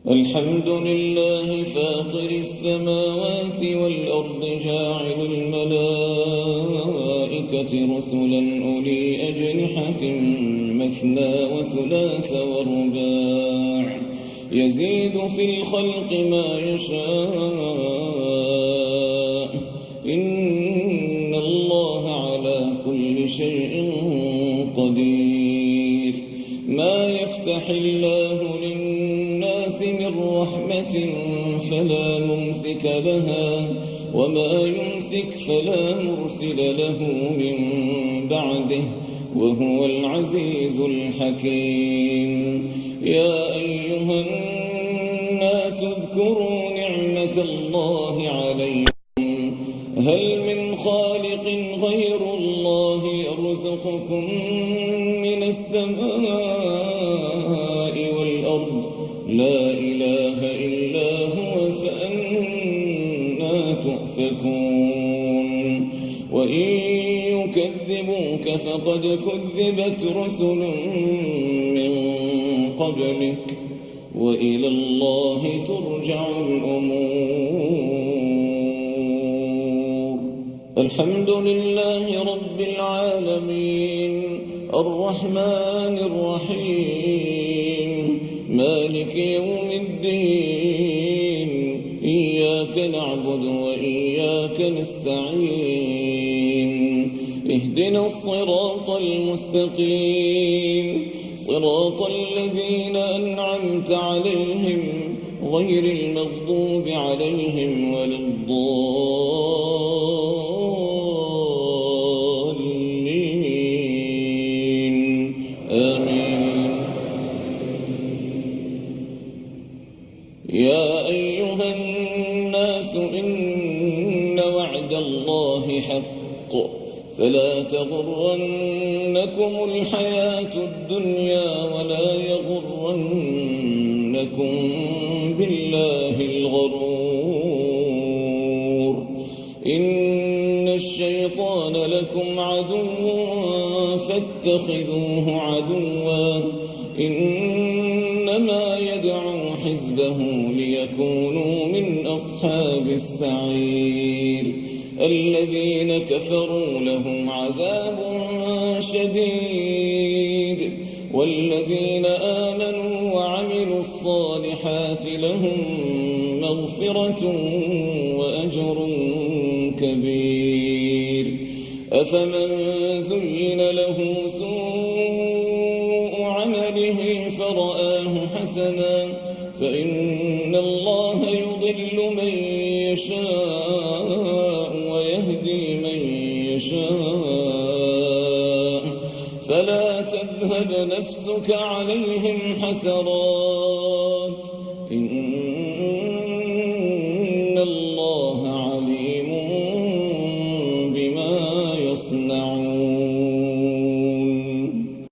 الحمد لله فاطر السماوات والأرض جاعل الملائكة رسلا أولي أجنحة مثنى وثلاث ورباع يزيد في الخلق ما يشاء إن الله على كل شيء قدير. ما يفتح الله للناس من رحمة فلا ممسك لها وما يمسك فلا مرسل له من بعده وهو العزيز الحكيم. يا أيها الناس اذكروا نعمة الله عليكم هل من خالق غير الله يرزقكم من السماء والأرض لا إله إلا هو فأنى تؤفكون. وإن يكذبوك فقد كذبت رسل من قبلك وإلى الله ترجع الأمور. الحمد لله رب العالمين الرحمن الرحيم مالك يوم الدين إياك نعبد وإياك نستعين اهدنا الصراط المستقيم صراط الذين أنعمت عليهم غير المغضوب عليهم ولا الضالين آمين. يا أيها الناس إن وعد الله حق فلا تغرنكم الحياة الدنيا ولا يغرنكم بالله الغرور. إن الشيطان لكم عدو فاتخذوه عدوا إنما يدعو حزبه ليكونوا من أصحاب السعير. الذين كفروا لهم عذاب شديد والذين آمنوا وعملوا الصالحات لهم مغفرة وأجر كبير. أفمن زين له سوء عمله فرآه حسنا فإن الله يضل من يشاء ويهدي من يشاء فلا تذهب نفسك عليهم حسرات إن